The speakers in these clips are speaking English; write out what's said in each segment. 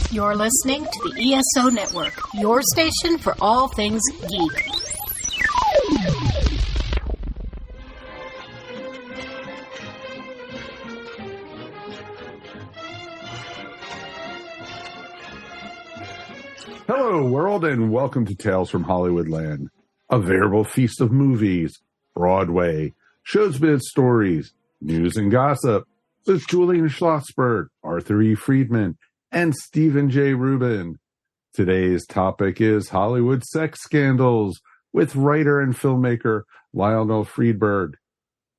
You're listening to the ESO Network, your station for all things geek. Hello, world, and welcome to Tales from Hollywoodland, a veritable feast of movies, Broadway, showbiz stories, news and gossip, with Julian Schlossberg, Arthur E. Friedman, and Stephen J. Rubin. Today's topic is Hollywood sex scandals with writer and filmmaker Lionel Friedberg.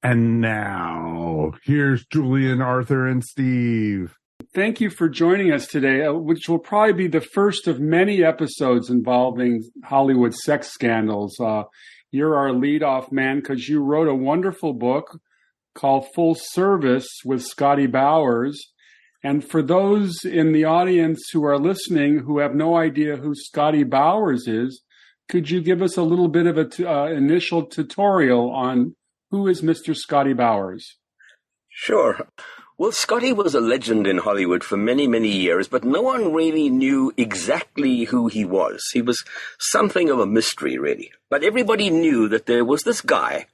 And now, here's Julian, Arthur, and Steve. Thank you for joining us today, which will probably be the first of many episodes involving Hollywood sex scandals. You're our lead-off man because you wrote a wonderful book called Full Service with Scotty Bowers. And for those in the audience who are listening who have no idea who Scotty Bowers is, could you give us a little bit of an initial tutorial on who is Mr. Scotty Bowers? Sure. Well, Scotty was a legend in Hollywood for many, many years, but no one really knew exactly who he was. He was something of a mystery, really. But everybody knew that there was this guy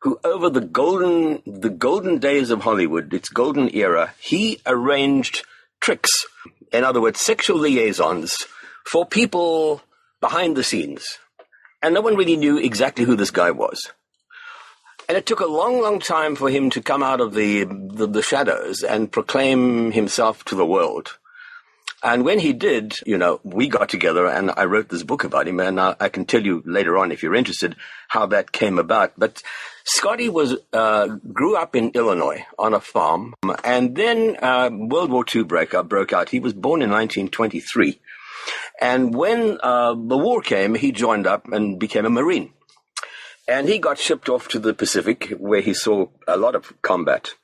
who, over the golden days of Hollywood, its golden era, he arranged tricks, in other words, sexual liaisons, for people behind the scenes. And no one really knew exactly who this guy was. And it took a long, long time for him to come out of the shadows and proclaim himself to the world. And when he did, we got together and I wrote this book about him, and I can tell you later on, if you're interested, how that came about. But Scotty grew up in Illinois on a farm, and then World War II broke out. He was born in 1923. And when the war came, he joined up and became a Marine. And he got shipped off to the Pacific, where he saw a lot of combat.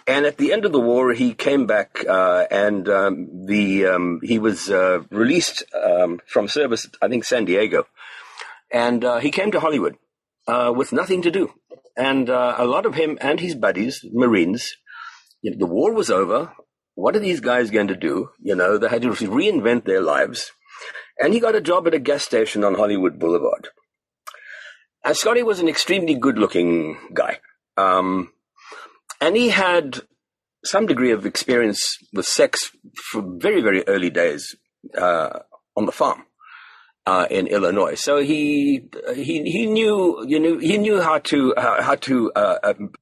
And at the end of the war, he came back, and he was released from service, I think, San Diego. And he came to Hollywood with nothing to do. And a lot of him and his buddies, Marines, the war was over. What are these guys going to do? They had to reinvent their lives. And he got a job at a gas station on Hollywood Blvd. And Scotty was an extremely good-looking guy. And he had some degree of experience with sex from very, very early days on the farm in Illinois. So he knew how to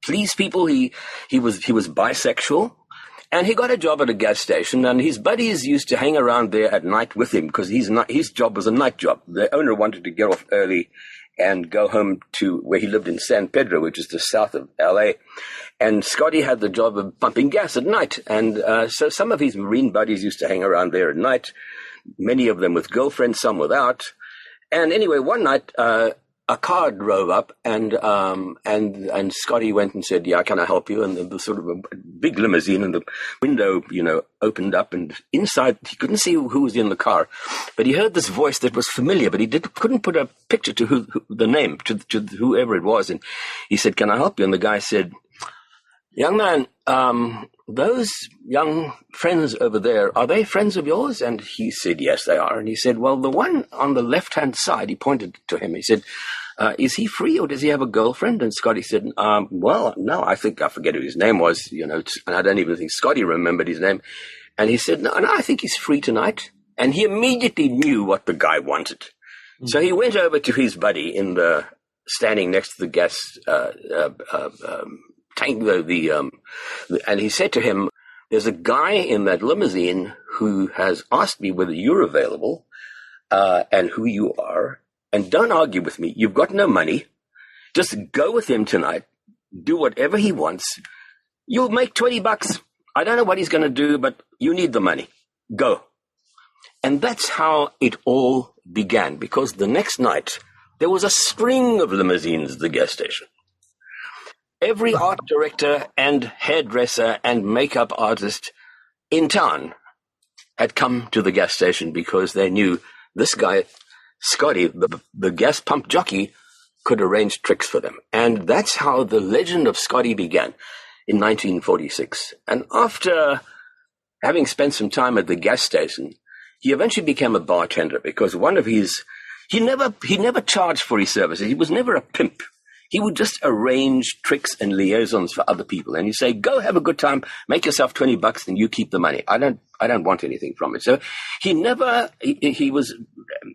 please people. He was bisexual, and he got a job at a gas station. And his buddies used to hang around there at night with him because his job was a night job. The owner wanted to get off early and go home to where he lived in San Pedro, which is just south of L.A. And Scotty had the job of pumping gas at night. And so some of his Marine buddies used to hang around there at night, many of them with girlfriends, some without. And anyway, one night, a car drove up, and Scotty went and said, "Yeah, can I help you?" And the sort of a big limousine, and the window, opened up, and inside he couldn't see who was in the car, but he heard this voice that was familiar, but he couldn't put a picture to the name to whoever it was, and he said, "Can I help you?" And the guy said, "Young man, those young friends over there, are they friends of yours?" And he said, "Yes, they are." And he said, "Well, the one on the left-hand side," he pointed to him, he said, "Is he free or does he have a girlfriend?" And Scotty said, "Well, no, I forget who his name was, and I don't even think Scotty remembered his name." And he said, no, I think he's free tonight." And he immediately knew what the guy wanted. Mm-hmm. So he went over to his buddy standing next to the gas tank, and he said to him, "There's a guy in that limousine who has asked me whether you're available and who you are. And don't argue with me. You've got no money. Just go with him tonight. Do whatever he wants. You'll make $20. I don't know what he's going to do, but you need the money. Go." And that's how it all began, because the next night there was a string of limousines at the gas station. Every art director and hairdresser and makeup artist in town had come to the gas station because they knew this guy, Scotty, the gas pump jockey, could arrange tricks for them. And that's how the legend of Scotty began in 1946. And after having spent some time at the gas station, he eventually became a bartender because he never charged for his services. He was never a pimp. He would just arrange tricks and liaisons for other people. And he'd say, go have a good time, make yourself $20 and you keep the money. I don't want anything from it. So he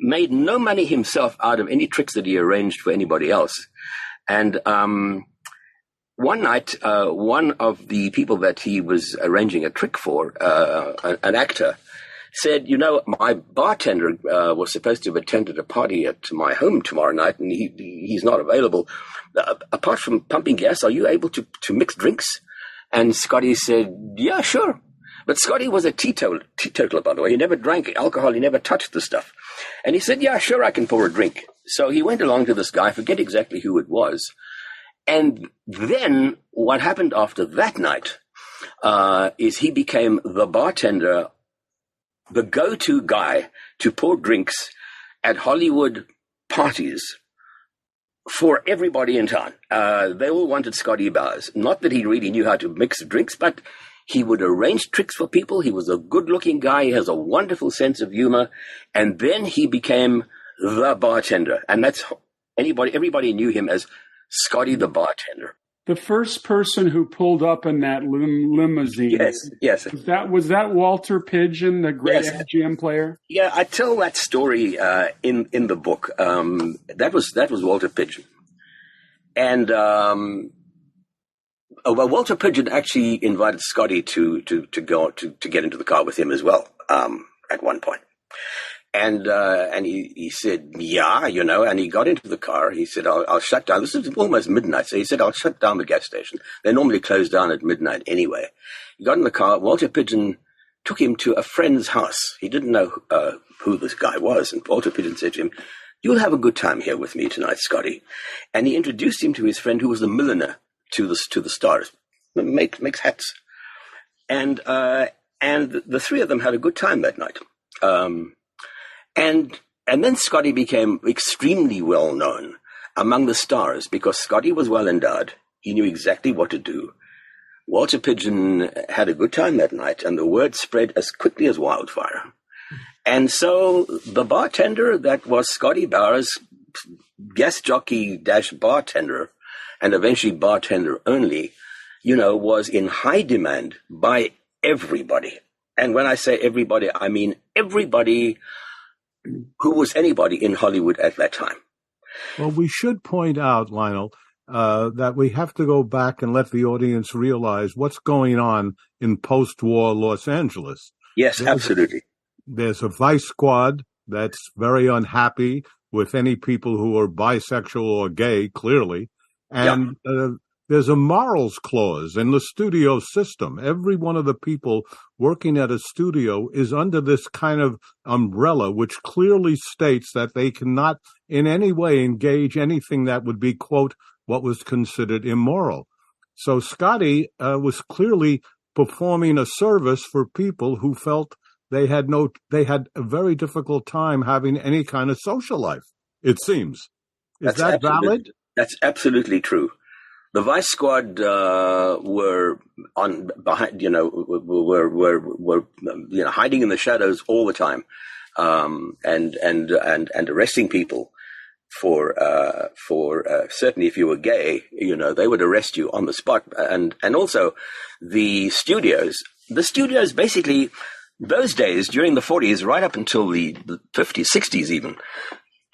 made no money himself out of any tricks that he arranged for anybody else. And one night, one of the people that he was arranging a trick for, an actor, said, my bartender was supposed to have attended a party at my home tomorrow night, and he's not available. Apart from pumping gas, are you able to mix drinks? And Scotty said, yeah, sure. But Scotty was a teetotaler, by the way. He never drank alcohol. He never touched the stuff. And he said, yeah, sure, I can pour a drink. So he went along to this guy, I forget exactly who it was. And then what happened after that night is he became the bartender, the go-to guy to pour drinks at Hollywood parties for everybody in town. They all wanted Scotty Bowers. Not that he really knew how to mix drinks, but he would arrange tricks for people. He was a good-looking guy. He has a wonderful sense of humor. And then he became the bartender. And that's everybody knew him as Scotty the bartender. The first person who pulled up in that limousine. Yes. Was that Walter Pidgeon, the great MGM player? Yeah, I tell that story in the book. That was Walter Pidgeon, and Walter Pidgeon actually invited Scotty to go to get into the car with him as well at one point. And he said, yeah, and he got into the car. He said, I'll shut down. This is almost midnight. So he said, I'll shut down the gas station. They normally close down at midnight anyway. He got in the car. Walter Pidgeon took him to a friend's house. He didn't know who this guy was. And Walter Pidgeon said to him, you'll have a good time here with me tonight, Scotty. And he introduced him to his friend who was the milliner to the stars, makes hats. And the three of them had a good time that night. And then Scotty became extremely well known among the stars because Scotty was well endowed. He knew exactly what to do. Walter Pidgeon had a good time that night, and the word spread as quickly as wildfire. And so the bartender that was Scotty Bowers, guest jockey - bartender, and eventually bartender only, was in high demand by everybody. And when I say everybody, I mean everybody who was anybody in Hollywood at that time. Well, we should point out, Lionel, that we have to go back and let the audience realize what's going on in post-war Los Angeles. Yes, absolutely. There's a vice squad that's very unhappy with any people who are bisexual or gay, clearly. And there's a morals clause in the studio system. Every one of the people working at a studio is under this kind of umbrella, which clearly states that they cannot in any way engage anything that would be, quote, what was considered immoral. So Scotty was clearly performing a service for people who felt they had a very difficult time having any kind of social life, it seems. Is that valid? That's absolutely true. The Vice Squad were hiding in the shadows all the time, and arresting people for certainly if you were gay, they would arrest you on the spot, and also the studios basically those days during the 40s right up until the 50s, 60s even.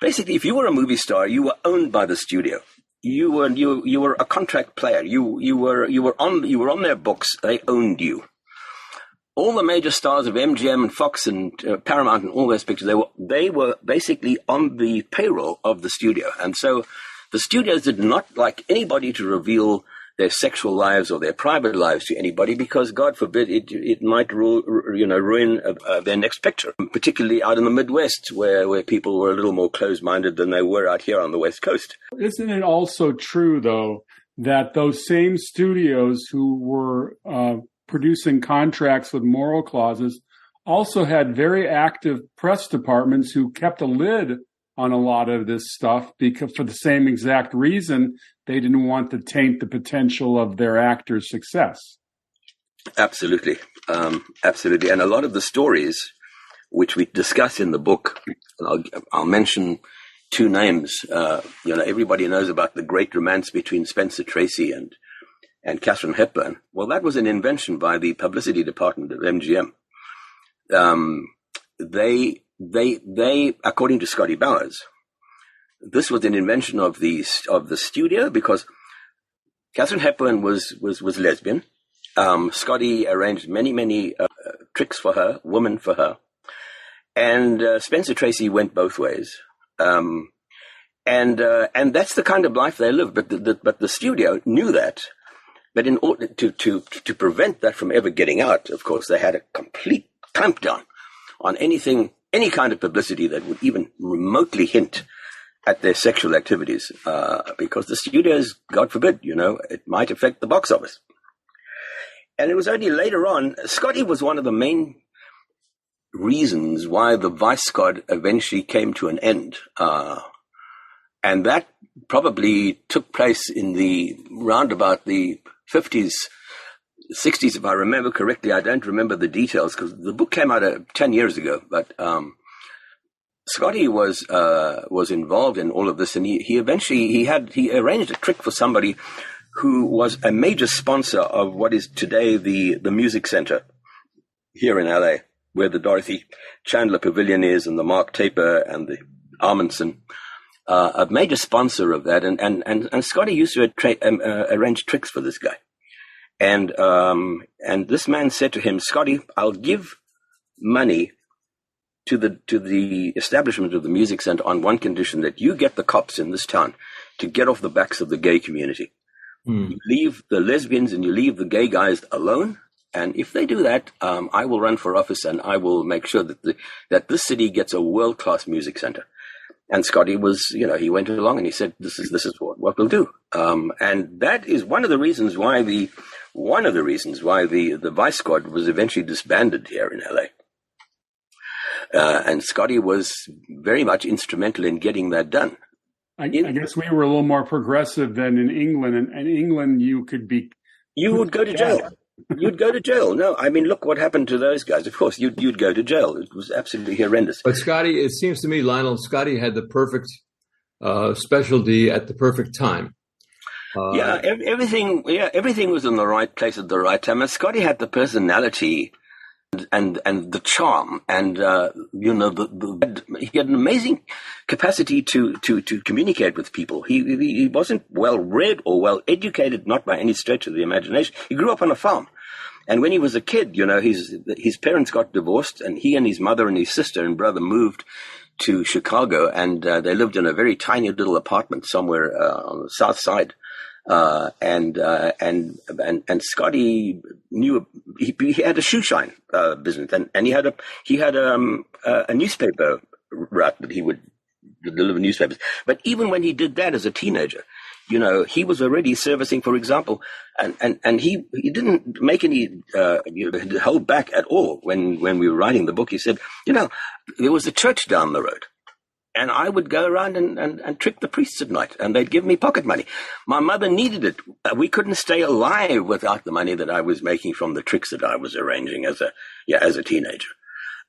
Basically, if you were a movie star, you were owned by the studio. You were a contract player. You were on their books. They owned you. All the major stars of MGM and Fox and Paramount and all those pictures, they were basically on the payroll of the studio. And so the studios did not like anybody to reveal their sexual lives or their private lives to anybody because, God forbid, it might ruin their next picture, particularly out in the Midwest where people were a little more closed-minded than they were out here on the West Coast. Isn't it also true, though, that those same studios who were producing contracts with moral clauses also had very active press departments who kept a lid on a lot of this stuff because for the same exact reason, they didn't want to taint the potential of their actors' success. Absolutely. Absolutely. And a lot of the stories which we discuss in the book, and I'll mention two names. Everybody knows about the great romance between Spencer Tracy and Katherine Hepburn. Well, that was an invention by the publicity department of MGM. They, according to Scotty Bowers, this was an invention of the studio because Katherine Hepburn was lesbian. Scotty arranged many tricks for her, women for her, and Spencer Tracy went both ways. And that's the kind of life they lived. But the studio knew that. But in order to prevent that from ever getting out, of course, they had a complete clampdown on any kind of publicity that would even remotely hint at their sexual activities, because the studios, God forbid, it might affect the box office. And it was only later on, Scotty was one of the main reasons why the Vice Squad eventually came to an end. And that probably took place in the round about the 50s, 60s, if I remember correctly. I don't remember the details because the book came out 10 years ago. But Scotty was involved in all of this, and he eventually arranged a trick for somebody who was a major sponsor of what is today the Music Center here in LA, where the Dorothy Chandler Pavilion is, and the Mark Taper and the Amundsen, a major sponsor of that. And Scotty used to arrange tricks for this guy. And this man said to him, Scotty, I'll give money to the establishment of the Music Center on one condition, that you get the cops in this town to get off the backs of the gay community. You leave the lesbians and you leave the gay guys alone. And if they do that, I will run for office and I will make sure that this city gets a world-class music center. And Scotty was, he went along and he said, this is what we'll do. And that is one of the reasons why the Vice Squad was eventually disbanded here in LA. And Scotty was very much instrumental in getting that done. I guess we were a little more progressive than in England. And in England, you would go to jail. You'd go to jail. No, I mean, look what happened to those guys. Of course, you'd go to jail. It was absolutely horrendous. But Scotty, it seems to me, Lionel, Scotty had the perfect specialty at the perfect time. Everything was in the right place at the right time. And Scotty had the personality and the charm, and he had an amazing capacity to communicate with people. He wasn't well read or well educated, not by any stretch of the imagination. He grew up on a farm, and when he was a kid, his parents got divorced, and he and his mother and his sister and brother moved to Chicago, and they lived in a very tiny little apartment somewhere on the south side. And Scotty knew he had a shoe shine business, and he had a newspaper route that he would deliver newspapers. But even when he did that as a teenager, he was already servicing, for example, and he didn't make any hold back at all when we were writing the book. He said, there was a church down the road. And I would go around and trick the priests at night, and they'd give me pocket money. My mother needed it. We couldn't stay alive without the money that I was making from the tricks that I was arranging as a teenager.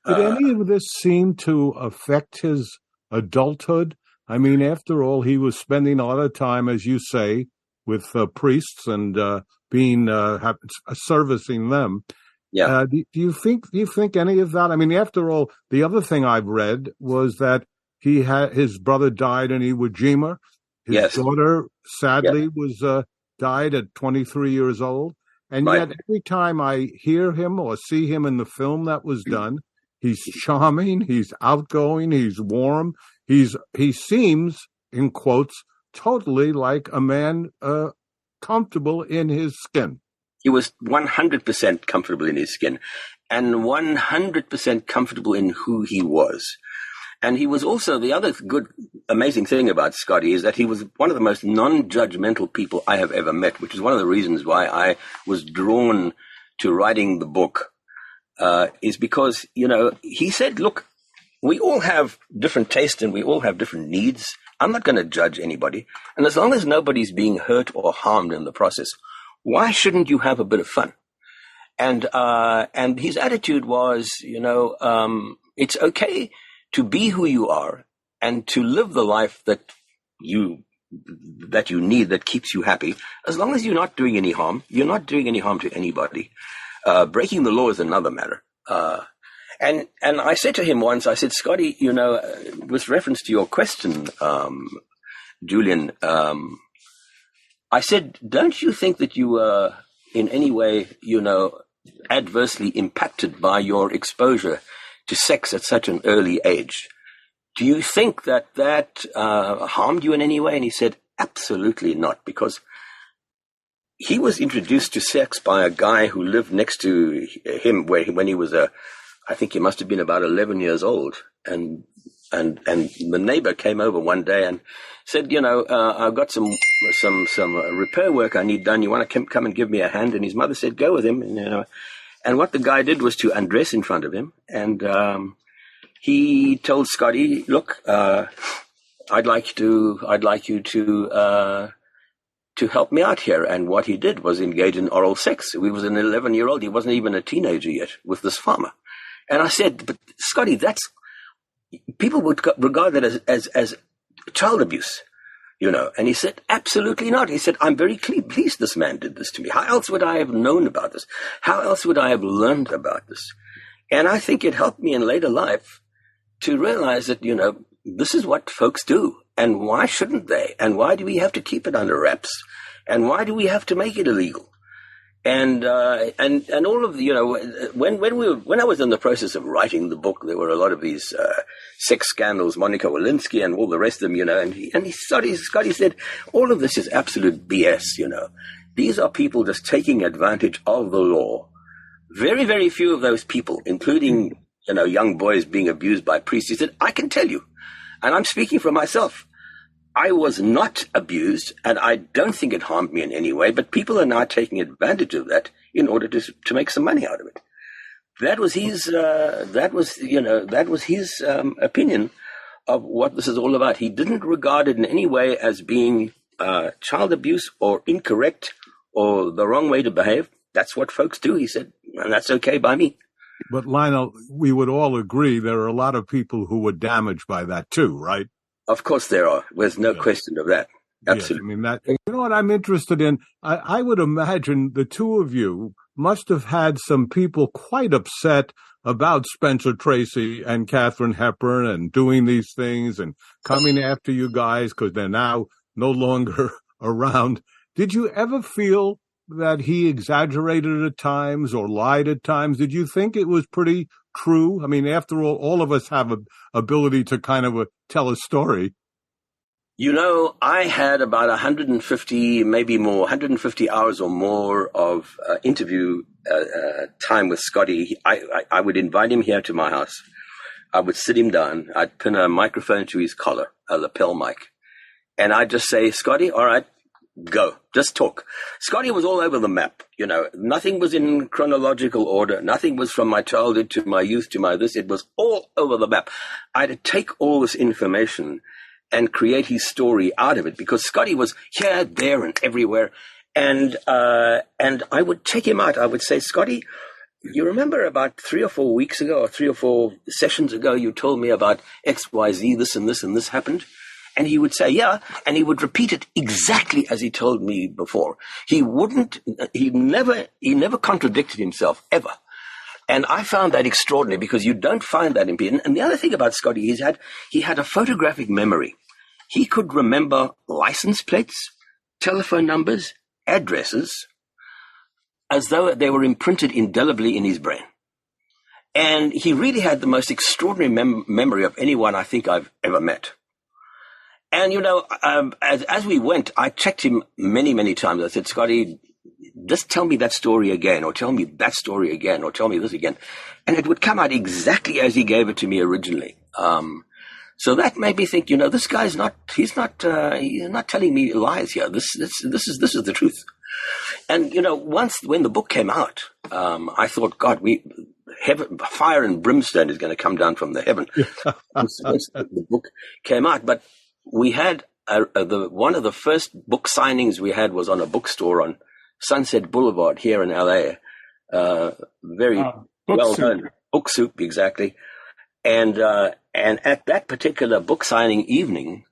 Did any of this seem to affect his adulthood? I mean, after all, he was spending a lot of time, as you say, with priests and servicing them. Yeah. Do you think any of that? I mean, after all, the other thing I've read was that his brother died in Iwo Jima. His daughter, sadly, died at 23 years old. And yet every time I hear him or see him in the film that was done, he's charming, he's outgoing, he's warm. He seems, in quotes, totally like a man comfortable in his skin. He was 100% comfortable in his skin and 100% comfortable in who he was. And he was also, the other good, amazing thing about Scotty is that he was one of the most non-judgmental people I have ever met, which is one of the reasons why I was drawn to writing the book, is because, he said, look, we all have different tastes and we all have different needs. I'm not going to judge anybody. And as long as nobody's being hurt or harmed in the process, why shouldn't you have a bit of fun? And his attitude was, it's okay to be who you are and to live the life that you need, that keeps you happy, as long as you're not doing any harm. You're not doing any harm to anybody. Breaking the law is another matter. And I said to him once, I said, Scotty, with reference to your question, Julian, I said, don't you think that you were in any way, adversely impacted by your exposure to sex at such an early age? Do you think that harmed you in any way? And he said, absolutely not, because he was introduced to sex by a guy who lived next to him when he was I think he must have been about 11 years old. And the neighbor came over one day and said, I've got some repair work I need done. You want to come and give me a hand? And his mother said, go with him. And what the guy did was to undress in front of him. And he told Scotty, look, I'd like you to help me out here. And what he did was engage in oral sex. He was an 11-year-old. He wasn't even a teenager yet with this farmer. And I said, but Scotty, people would regard that as child abuse, And he said, absolutely not. He said, I'm very pleased this man did this to me. How else would I have known about this? How else would I have learned about this? And I think it helped me in later life to realize that, this is what folks do. And why shouldn't they? And why do we have to keep it under wraps? And why do we have to make it illegal? And all of the, when I was in the process of writing the book, there were a lot of these sex scandals, Monica Lewinsky and all the rest of them, Scotty said, all of this is absolute BS, These are people just taking advantage of the law. Very, very few of those people, including, young boys being abused by priests. He said, I can tell you, and I'm speaking for myself, I was not abused, and I don't think it harmed me in any way, but people are now taking advantage of that in order to make some money out of it. That was his opinion of what this is all about. He didn't regard it in any way as being child abuse or incorrect or the wrong way to behave. That's what folks do, he said, and that's okay by me. But Lionel, we would all agree there are a lot of people who were damaged by that too, right? Of course there are. There's no question of that. Absolutely. Yeah, you know what I'm interested in? I would imagine the two of you must have had some people quite upset about Spencer Tracy and Katherine Hepburn and doing these things and coming after you guys because they're now no longer around. Did you ever feel that he exaggerated at times or lied at times? Did you think it was pretty true? I mean, after all of us have an ability to kind of tell a story. I had about 150, maybe more, 150 hours or more of interview time with Scotty. I would invite him here to my house. I would sit him down. I'd pin a microphone to his collar, a lapel mic. And I'd just say, Scotty, all right, go. Just talk. Scotty was all over the map. Nothing was in chronological order. Nothing was from my childhood to my youth to my this. It was all over the map. I had to take all this information and create his story out of it because Scotty was here, there, and everywhere. And I would take him out. I would say, Scotty, you remember about 3 or 4 weeks ago or 3 or 4 sessions ago, you told me about XYZ, this and this and this happened. And he would say, yeah, and he would repeat it exactly as he told me before. He never contradicted himself, ever. And I found that extraordinary because you don't find that in people. And the other thing about Scotty is he had a photographic memory. He could remember license plates, telephone numbers, addresses, as though they were imprinted indelibly in his brain. And he really had the most extraordinary memory of anyone I think I've ever met. And, as we went, I checked him many, many times. I said, Scotty, just tell me that story again, or tell me that story again, or tell me this again. And it would come out exactly as he gave it to me originally. So that made me think, this guy's he's not telling me lies here. This is the truth. And, when the book came out, I thought, God, fire and brimstone is going to come down from the heaven. once the book came out. But we had one of the first book signings we had was on a bookstore on Sunset Boulevard here in LA. Very well done. Book Soup, exactly. And at that particular book signing evening,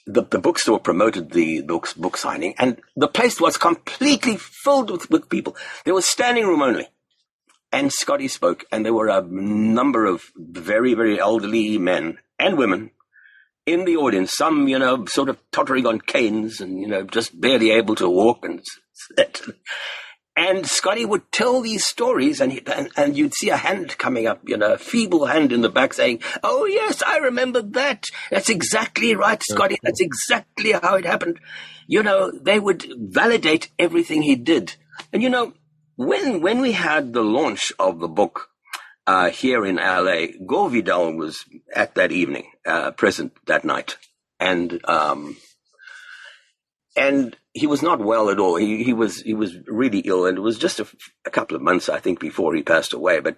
the bookstore promoted the book signing, and the place was completely filled with people. There was standing room only. And Scotty spoke, and there were a number of very, very elderly men and women in the audience, some, sort of tottering on canes and, just barely able to walk. And Scotty would tell these stories, and you'd see a hand coming up, a feeble hand in the back saying, "Oh, yes, I remember that. That's exactly right, Scotty. That's exactly how it happened." They would validate everything he did. And, when we had the launch of the book here in LA, Gore Vidal was at that evening, present that night. And he was not well at all. He was really ill, and it was just a couple of months, I think, before he passed away. But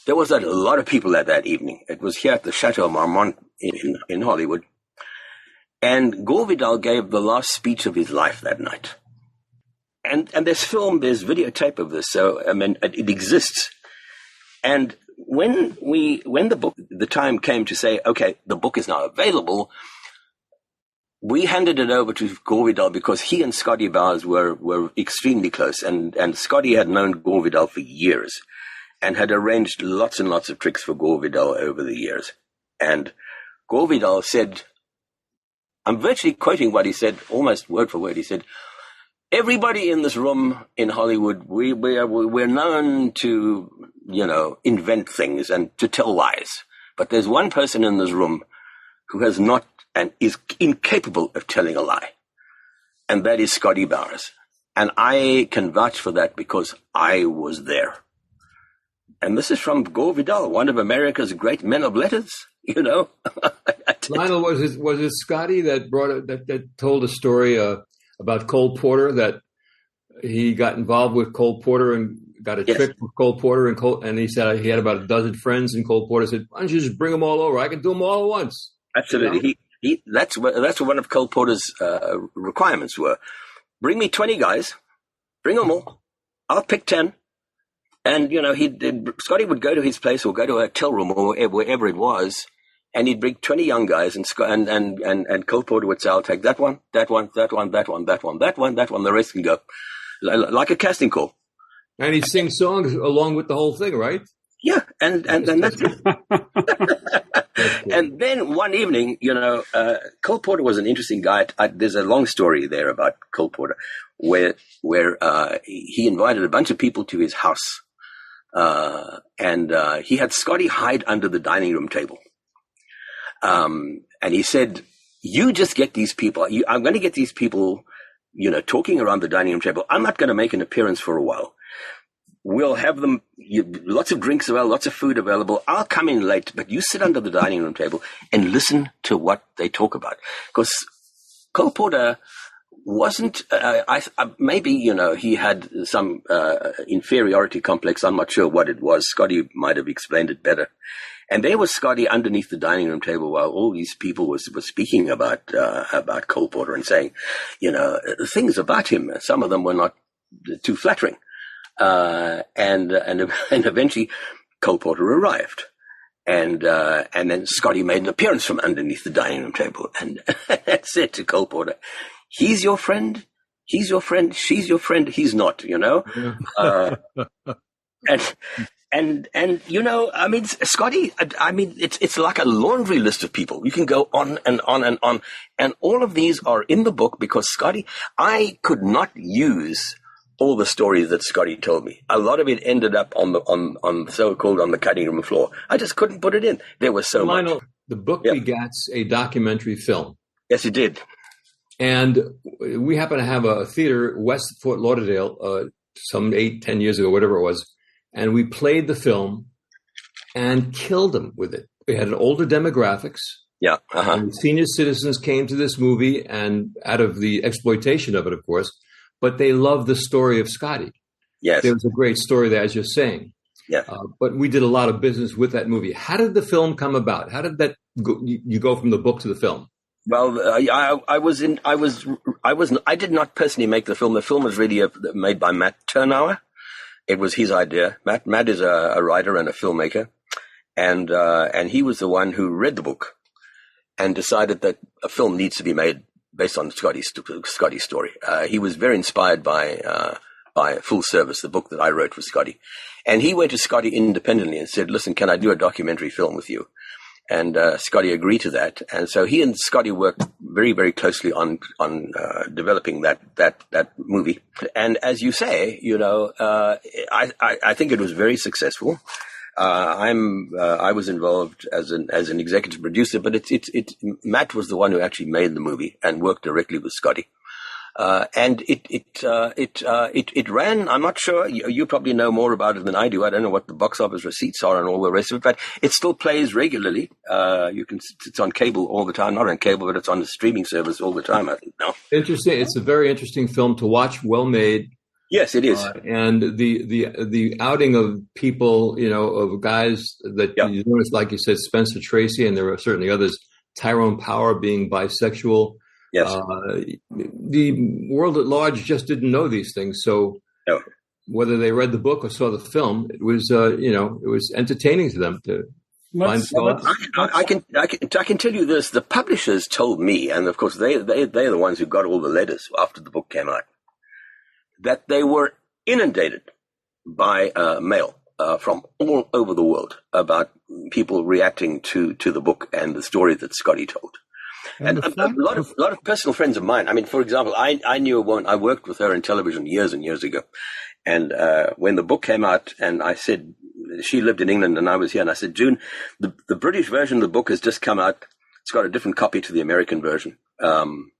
there was a lot of people at that evening. It was here at the Chateau Marmont in Hollywood. And Gore Vidal gave the last speech of his life that night. And there's videotape of this, so I mean it exists. And when the time came to say, okay, the book is now available, we handed it over to Gore Vidal because he and Scotty Bowers were extremely close, and Scotty had known Gore Vidal for years and had arranged lots and lots of tricks for Gore Vidal over the years. And Gore Vidal said, I'm virtually quoting what he said, almost word for word. He said, "Everybody in this room in Hollywood, we're known to, invent things and to tell lies. But there's one person in this room who has not and is incapable of telling a lie. And that is Scotty Bowers. And I can vouch for that because I was there." And this is from Gore Vidal, one of America's great men of letters, Lionel, was it Scotty that told a story about Cole Porter, that he got involved with Cole Porter and got a trick with Cole Porter, and he said he had about a dozen friends, and Cole Porter said, "Why don't you just bring them all over? I can do them all at once." Absolutely. That's what one of Cole Porter's requirements were. Bring me 20 guys, bring them all. I'll pick 10. And, Scotty would go to his place or go to a hotel room or wherever it was, and he'd bring 20 young guys, and Cole Porter would say, "I'll take that one, that one, that one, that one, that one, that one, that one." The rest can go. Like a casting call. And he'd sing songs along with the whole thing, right? Yeah, and that's it. And then one evening, Cole Porter was an interesting guy. There's a long story there about Cole Porter where he invited a bunch of people to his house. And he had Scotty hide under the dining room table. And he said, "You just get these people. I'm going to get these people, talking around the dining room table. I'm not going to make an appearance for a while. We'll have them, lots of drinks available, lots of food available. I'll come in late, but you sit under the dining room table and listen to what they talk about." Because Cole Porter wasn't, maybe, he had some inferiority complex. I'm not sure what it was. Scotty might have explained it better. And there was Scotty underneath the dining room table while all these people were speaking about Cole Porter and saying, things about him. Some of them were not too flattering. And eventually Cole Porter arrived. And then Scotty made an appearance from underneath the dining room table and said to Cole Porter, "He's your friend. He's your friend. She's your friend. He's not, And I mean, Scotty, I mean, it's like a laundry list of people. You can go on and on and on. And all of these are in the book because Scotty, I could not use all the stories that Scotty told me. A lot of it ended up on the cutting room floor. I just couldn't put it in. There was so much. The book begats a documentary film. Yes, it did. And we happen to have a theater west of Fort Lauderdale, some 8-10 years ago, whatever it was. And we played the film and killed them with it. We had an older demographics. Yeah. And senior citizens came to this movie, and out of the exploitation of it, of course, but they loved the story of Scotty. Yes. There was a great story there, as you're saying. Yeah. But we did a lot of business with that movie. How did the film come about? How did that go, you go from the book to the film? Well, I did not personally make the film. The film was really made by Matt Turnauer. It was his idea. Matt is a writer and a filmmaker, and he was the one who read the book and decided that a film needs to be made based on Scotty's story. He was very inspired by Full Service, the book that I wrote with Scotty. And he went to Scotty independently and said, listen, can I do a documentary film with you? And Scotty agreed to that. And so he and Scotty worked very, very closely on developing that movie. And as you say, I think it was very successful. I was involved as an executive producer, but Matt was the one who actually made the movie and worked directly with Scotty. And it ran. I'm not sure. You probably know more about it than I do. I don't know what the box office receipts are and all the rest of it, but it still plays regularly. It's on cable all the time. Not on cable, but it's on the streaming service all the time, I think now. Interesting. It's a very interesting film to watch. Well made. Yes, it is. And the outing of people, of guys that you noticed, like you said, Spencer Tracy, and there are certainly others. Tyrone Power being bisexual. Yes. The world at large just didn't know these things. So whether they read the book or saw the film, it was, it was entertaining to them to find thoughts. I can tell you this. The publishers told me, and of course they're the ones who got all the letters after the book came out, that they were inundated by mail from all over the world about people reacting to the book and the story that Scotty told. And a lot of personal friends of mine. I mean, for example, I knew a woman. I worked with her in television years and years ago. And when the book came out, and I said, she lived in England and I was here, and I said, June, the British version of the book has just come out. It's got a different copy to the American version. Go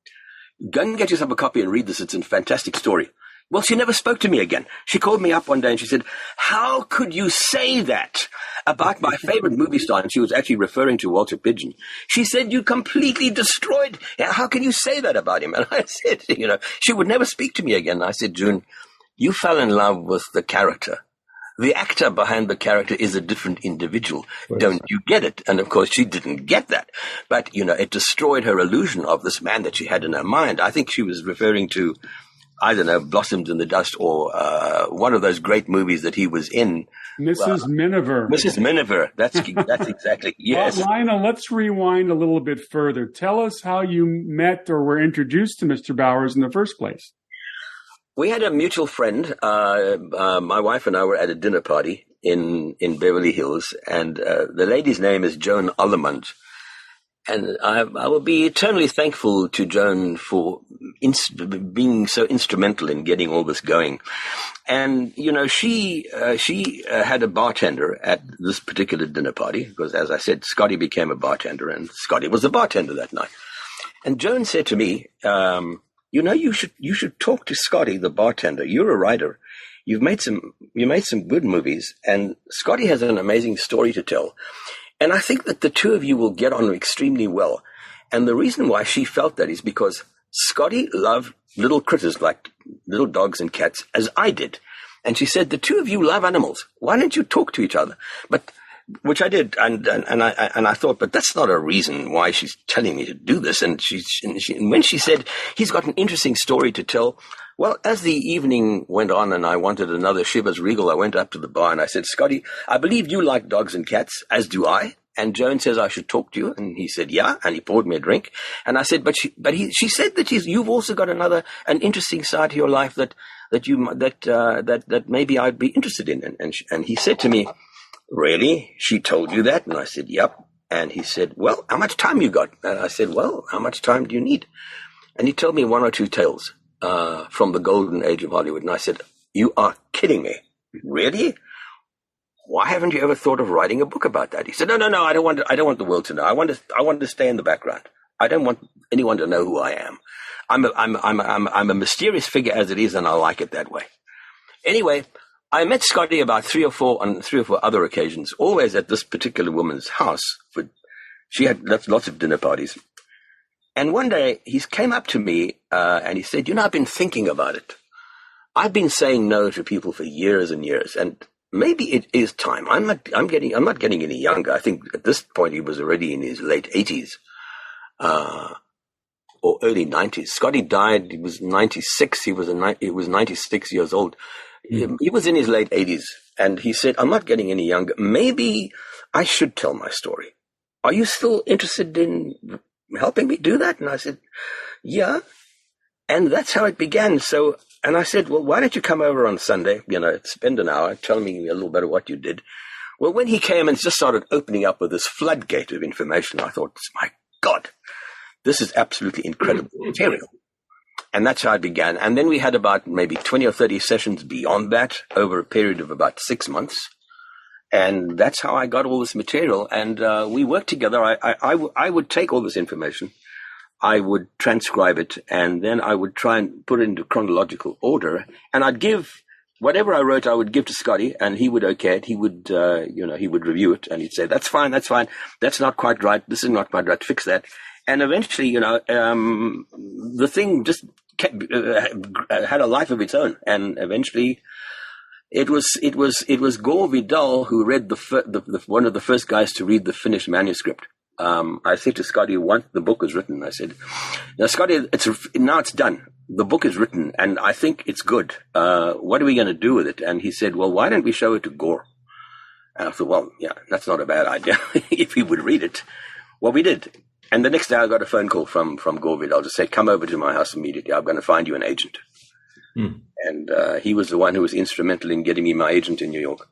and get yourself a copy and read this. It's a fantastic story. Well, she never spoke to me again. She called me up one day and she said, how could you say that about my favorite movie star? And she was actually referring to Walter Pidgeon. She said, you completely destroyed. How can you say that about him? And I said, she would never speak to me again. And I said, June, you fell in love with the character. The actor behind the character is a different individual. Don't you get it? And of course, she didn't get that. But, it destroyed her illusion of this man that she had in her mind. I think she was referring to, I don't know, Blossoms in the Dust, or one of those great movies that he was in. Mrs. Miniver. Mrs. Miniver. That's exactly, yes. Well, Lionel, let's rewind a little bit further. Tell us how you met or were introduced to Mr. Bowers in the first place. We had a mutual friend. My wife and I were at a dinner party in Beverly Hills, and the lady's name is Joan Allemund. And I will be eternally thankful to Joan for being so instrumental in getting all this going. And, she had a bartender at this particular dinner party, because, as I said, Scotty became a bartender, and Scotty was the bartender that night. And Joan said to me, you should talk to Scotty, the bartender. You're a writer. You made some good movies, and Scotty has an amazing story to tell. And I think that the two of you will get on extremely well. And the reason why she felt that is because Scotty loved little critters like little dogs and cats, as I did. And she said, the two of you love animals. Why don't you talk to each other? Which I did. And I thought, but that's not a reason why she's telling me to do this. And when she said, he's got an interesting story to tell. Well, as the evening went on and I wanted another Chivas Regal, I went up to the bar and I said, Scotty, I believe you like dogs and cats, as do I. And Joan says I should talk to you. And he said, yeah. And he poured me a drink. And I said, she said that you've also got an interesting side to your life that maybe I'd be interested in. And he said to me, really? She told you that? And I said, yep. And he said, well, how much time you got? And I said, well, how much time do you need? And he told me one or two tales from the golden age of Hollywood. And I said, you are kidding me. Really? Why haven't you ever thought of writing a book about that? He said, no, I don't want the world to know. I want to stay in the background. I don't want anyone to know who I am. I'm a mysterious figure as it is, and I like it that way. Anyway, I met Scotty about three or four other occasions, always at this particular woman's house. She had lots of dinner parties. And one day he came up to me and he said, I've been thinking about it. I've been saying no to people for years and years, and maybe it is time. I'm not getting any younger. I think at this point he was already in his late 80s or early 90s. Scotty died. He was 96. He was 96 years old. He was in his late 80s, and he said, I'm not getting any younger. Maybe I should tell my story. Are you still interested in helping me do that? And I said, yeah. And that's how it began. So, and I said, well, why don't you come over on Sunday, spend an hour, tell me a little bit of what you did. Well, when he came and just started opening up with this floodgate of information, I thought, my God, this is absolutely incredible material. And that's how it began. And then we had about maybe 20 or 30 sessions beyond that over a period of about 6 months. And that's how I got all this material. And we worked together. I would take all this information. I would transcribe it, and then I would try and put it into chronological order. And I'd give whatever I wrote, I would give to Scotty, and he would okay it. He would, he would review it, and he'd say, "That's fine. That's not quite right. This is not quite right. Fix that." And eventually, the thing just had a life of its own. And eventually, it was Gore Vidal who read one of the first guys to read the finished manuscript. I said to Scotty, once the book was written, I said, now, Scotty, now it's done. The book is written, and I think it's good. What are we going to do with it? And he said, well, why don't we show it to Gore? And I thought, well, yeah, that's not a bad idea if he would read it. Well, we did. And the next day I got a phone call from Gore Vidal to say, come over to my house immediately. I'm going to find you an agent. And he was the one who was instrumental in getting me my agent in New York.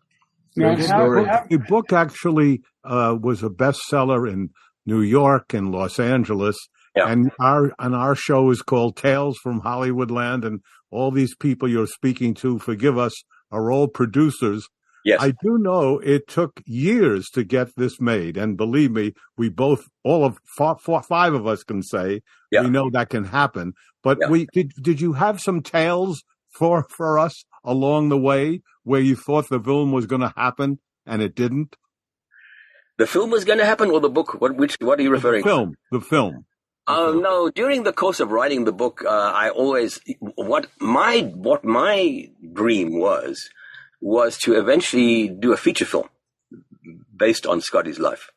The book actually was a bestseller in New York and Los Angeles, and our show is called Tales from Hollywoodland, and all these people you're speaking to, forgive us, are all producers. Yes. I do know it took years to get this made, and believe me, we both, five of us can say we know that can happen. But did you have some tales for us along the way where you thought the film was going to happen and it didn't? The film was going to happen, or the book? What are you referring to? The film. No, during the course of writing the book, I always, what my dream was to eventually do a feature film based on Scotty's life.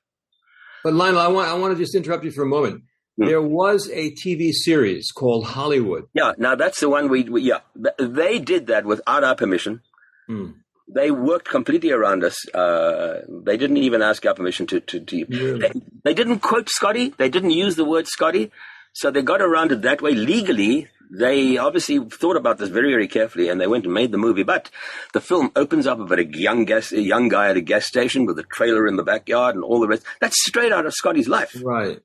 But Lionel, I want to just interrupt you for a moment. There was a TV series called Hollywood. Yeah, now that's the one they did that without our permission. They worked completely around us. They didn't even ask our permission to they didn't quote Scotty. They didn't use the word Scotty. So they got around it that way legally. They obviously thought about this very, very carefully, and they went and made the movie. But the film opens up about a young guy at a gas station with a trailer in the backyard and all the rest. That's straight out of Scotty's life. Right.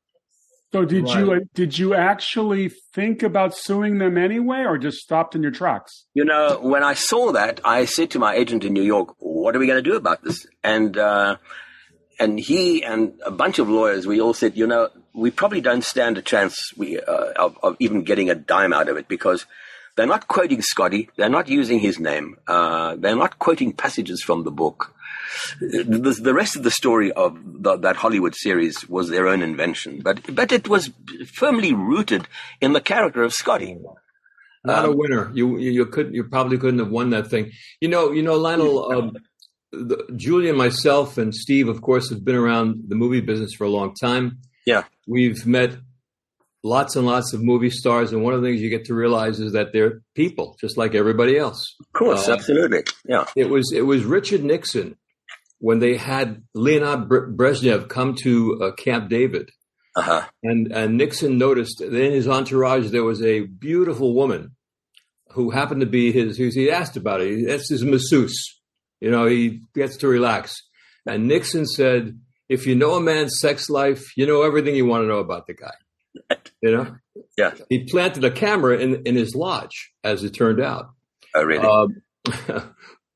So did you actually think about suing them anyway, or just stopped in your tracks? When I saw that, I said to my agent in New York, "What are we going to do about this?" And he and a bunch of lawyers, we all said, we probably don't stand a chance of even getting a dime out of it, because they're not quoting Scotty, they're not using his name, they're not quoting passages from the book. The rest of the story of that Hollywood series was their own invention, but it was firmly rooted in the character of Scotty. Not a winner. You probably couldn't have won that thing. Lionel, Julie and myself and Steve, of course, have been around the movie business for a long time. Yeah, we've met lots and lots of movie stars, and one of the things you get to realize is that they're people, just like everybody else. Of course, absolutely. Yeah, it was Richard Nixon. When they had Leonid Brezhnev come to Camp David, and Nixon noticed that in his entourage there was a beautiful woman who happened to be he asked about it. That's his masseuse. He gets to relax. And Nixon said, if you know a man's sex life, you know everything you want to know about the guy. Yeah. He planted a camera in his lodge, as it turned out. Oh, really?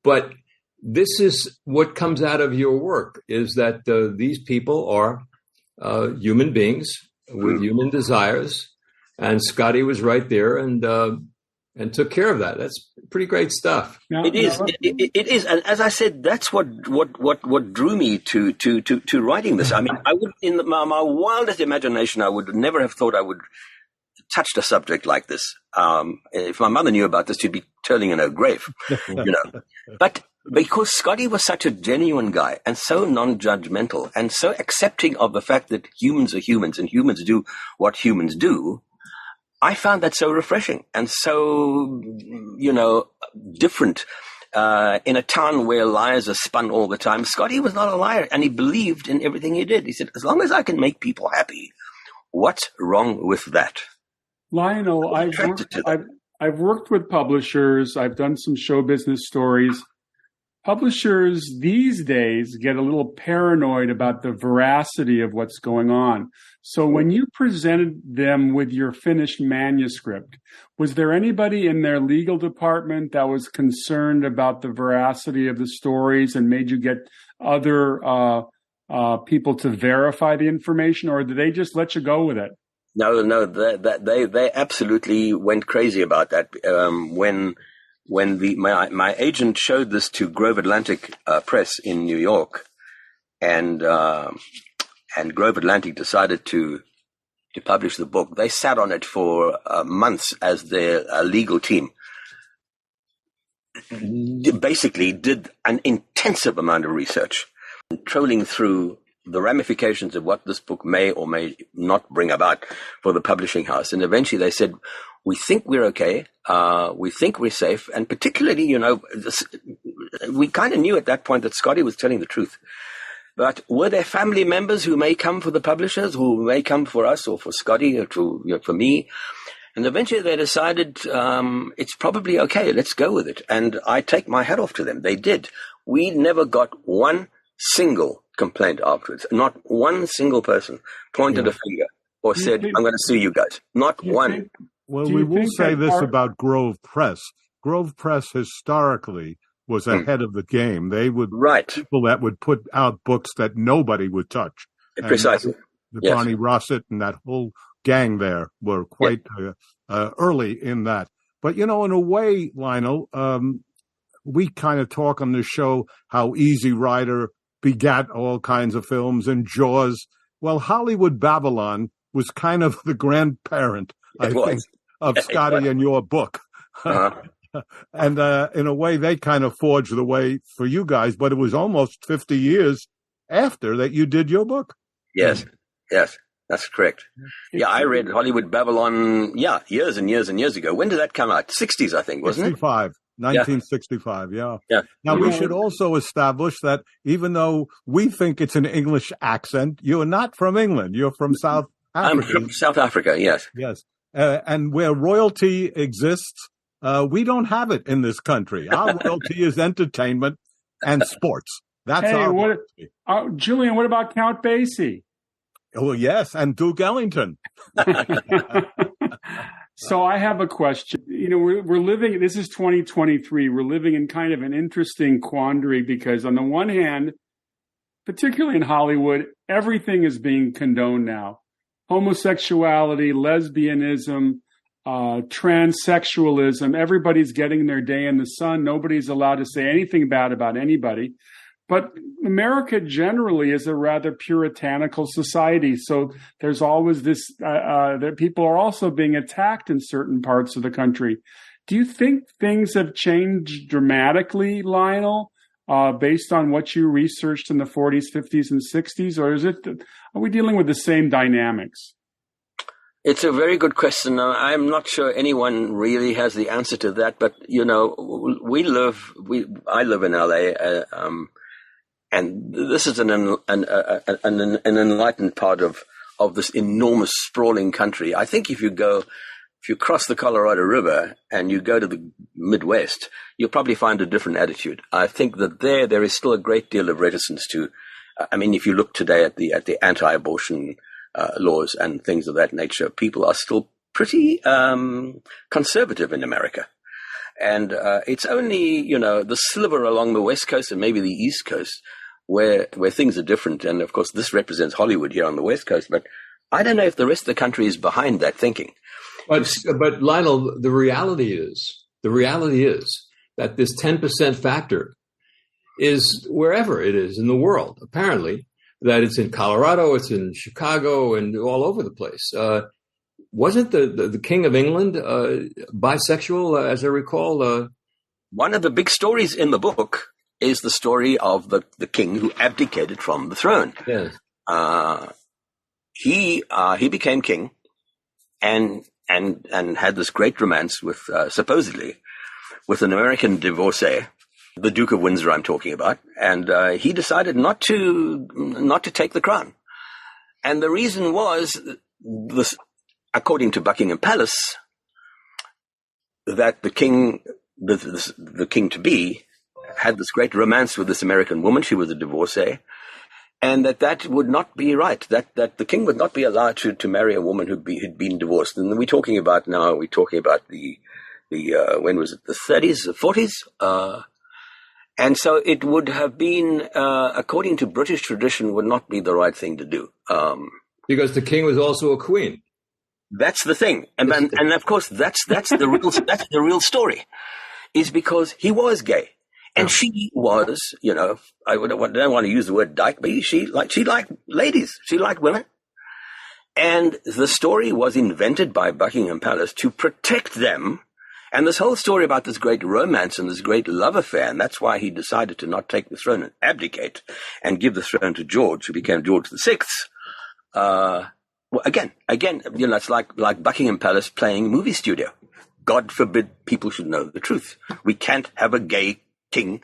But this is what comes out of your work, is that these people are human beings with human desires, and Scotty was right there and took care of that. That's pretty great stuff. It is, and as I said, that's what drew me to writing this. I mean, I would, in my wildest imagination, I would never have thought I would touch a subject like this. If my mother knew about this, she'd be turning in her grave, But because Scotty was such a genuine guy and so non-judgmental and so accepting of the fact that humans are humans and humans do what humans do, I found that so refreshing and so, different. in a town where liars are spun all the time, Scotty was not a liar, and he believed in everything he did. He said, as long as I can make people happy, what's wrong with that? Lionel, I've worked with publishers. I've done some show business stories. Publishers these days get a little paranoid about the veracity of what's going on. So when you presented them with your finished manuscript, was there anybody in their legal department that was concerned about the veracity of the stories and made you get other people to verify the information, or did they just let you go with it? No, they absolutely went crazy about that. When my agent showed this to Grove Atlantic Press in New York, and Grove Atlantic decided to publish the book, they sat on it for months as their legal team. Basically did an intensive amount of research, trolling through the ramifications of what this book may or may not bring about for the publishing house. And eventually they said, we think we're okay. We think we're safe. And particularly, we kind of knew at that point that Scotty was telling the truth. But were there family members who may come for the publishers, who may come for us or for Scotty or for me? And eventually they decided it's probably okay. Let's go with it. And I take my hat off to them. They did. We never got one single complaint afterwards. Not one single person pointed a finger or said, I'm going to sue you guys. Not one. Well, we will say this about Grove Press. Grove Press historically was ahead of the game. They would people that would put out books that nobody would touch. Precisely. The Barney Rossett and that whole gang there were quite early in that. But, in a way, Lionel, we kind of talk on the show how Easy Rider begat all kinds of films and Jaws. Well, Hollywood Babylon was kind of the grandparent, I think, of Scotty and your book. And in a way, they kind of forged the way for you guys, but it was almost 50 years after that you did your book. Yes, that's correct. Yeah, I read Hollywood Babylon, years and years and years ago. When did that come out? 60s, I think, wasn't it? 1965, yeah. Now, we should also establish that even though we think it's an English accent, you're not from England. You're from South Africa. I'm from South Africa, yes. Yes. And where royalty exists, we don't have it in this country. Our royalty is entertainment and sports. That's our royalty. Julian, what about Count Basie? Oh, yes, and Duke Ellington. So I have a question. We're living, this is 2023. We're living in kind of an interesting quandary because on the one hand, particularly in Hollywood, everything is being condoned now. Homosexuality, lesbianism, transsexualism, everybody's getting their day in the sun. Nobody's allowed to say anything bad about anybody. But America generally is a rather puritanical society. So there's always this, that people are also being attacked in certain parts of the country. Do you think things have changed dramatically, Lionel, based on what you researched in the 40s, 50s, and 60s? Or are we dealing with the same dynamics? It's a very good question. I'm not sure anyone really has the answer to that. But, I live in LA. And this is an enlightened part of this enormous sprawling country. I think if you cross the Colorado River and you go to the Midwest, you'll probably find a different attitude. I think that there is still a great deal of reticence to, if you look today at the anti-abortion laws and things of that nature, people are still pretty conservative in America. And it's only, the sliver along the West Coast and maybe the East Coast where things are different. And, of course, this represents Hollywood here on the West Coast. But I don't know if the rest of the country is behind that thinking. But Lionel, the reality is that this 10% factor is wherever it is in the world, apparently, that it's in Colorado, it's in Chicago, and all over the place. Wasn't the King of England bisexual, as I recall? One of the big stories in the book is the story of the king who abdicated from the throne. Yes. He became king and had this great romance with supposedly with an American divorcee the Duke of Windsor I'm talking about, and he decided not to take the crown. And the reason was, this, according to Buckingham Palace, that the king, the king-to-be, had this great romance with this American woman. She was a divorcee. And that would not be right, that the king would not be allowed to marry a woman who'd been divorced. And we're talking about the when was it, the 30s, the 40s? And so it would have been, according to British tradition, would not be the right thing to do. Because the king was also a queen. That's the thing. And of course, that's the real story, is because he was gay. And she was, I don't want to use the word dyke, but she liked ladies. She liked women. And the story was invented by Buckingham Palace to protect them. And this whole story about this great romance and this great love affair, and that's why he decided to not take the throne and abdicate and give the throne to George, who became George VI. Well, again, it's like Buckingham Palace playing movie studio. God forbid people should know the truth. We can't have a gay king,